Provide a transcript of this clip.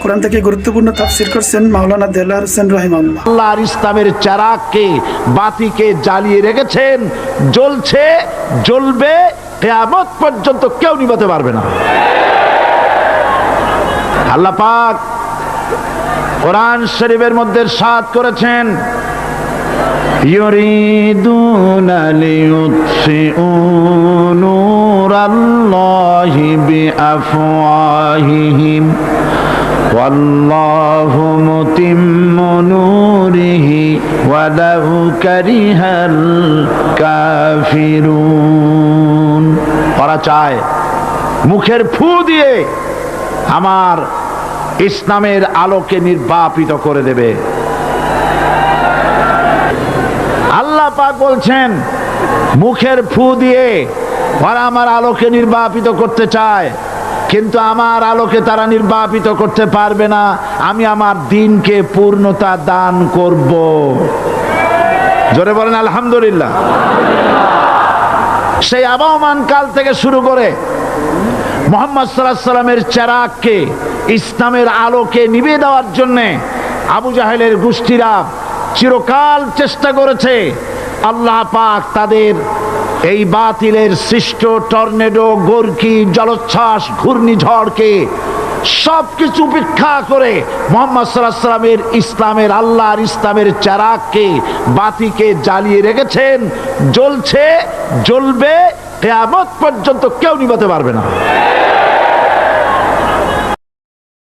কোরআন থেকে গুরুত্বপূর্ণ তাফসীর করছেন মাওলানা দেলাওয়ার হোসেন রাহিমাহুল্লাহ। আল্লাহর ইসলামের চিরাগকে, বাতিকে জ্বালিয়ে রেখেছেন, জ্বলছে, জ্বলবে, কিয়ামত পর্যন্ত কেউ নিভাতে পারবে না। আল্লাহ পাক কোরআন শরীফের মধ্যে ইরশাদ করেছেন, ইউরিদুনা লিইউতফিউ নূরাল্লাহি বিআফওয়াহিহিম ওয়াল্লাহু মুতিম্মু নূরিহি ওয়ালাউ কারিহাল কাফিরুন। ওরা চায় মুখের ফু দিয়ে আমার ইসলামের আলোকে নির্বাপিত করে দেবে। আল্লাহ পাক বলছেন মুখের ফু দিয়ে ওরা আমার আলোকে নির্বাপিত করতে চায়, কিন্তু আমার আলোকে তারা নির্বাপিত করতে পারবে না। আমি আমার দ্বীনকে পূর্ণতা দান করব। জোরে বলেন আলহামদুলিল্লাহ। সেই আবহমান কাল থেকে শুরু করে মুহাম্মদ সাল্লাল্লাহু আলাইহি সাল্লামের চিরাগকে, ইসলামের আলোকে নিভিয়ে দেওয়ার জন্য আবু জাহেলের গোষ্ঠীরা চিরকাল চেষ্টা করেছে। আল্লাহ পাক তাদের এই বাতিলের সৃষ্ট টর্নেডো, গর্কি, জলোচ্ছ্বাস, ঘূর্ণিঝড়কে সবকিছু উপেক্ষা করে মুহাম্মদ সাল্লাল্লাহু আলাইহি সাল্লামের ইসলামের, আল্লাহর ইসলামের চিরাগকে, বাতিকে জ্বালিয়ে রেখেছেন, জ্বলছে, জ্বলবে, কিয়ামত পর্যন্ত কেউ নিভাতে পারবে না।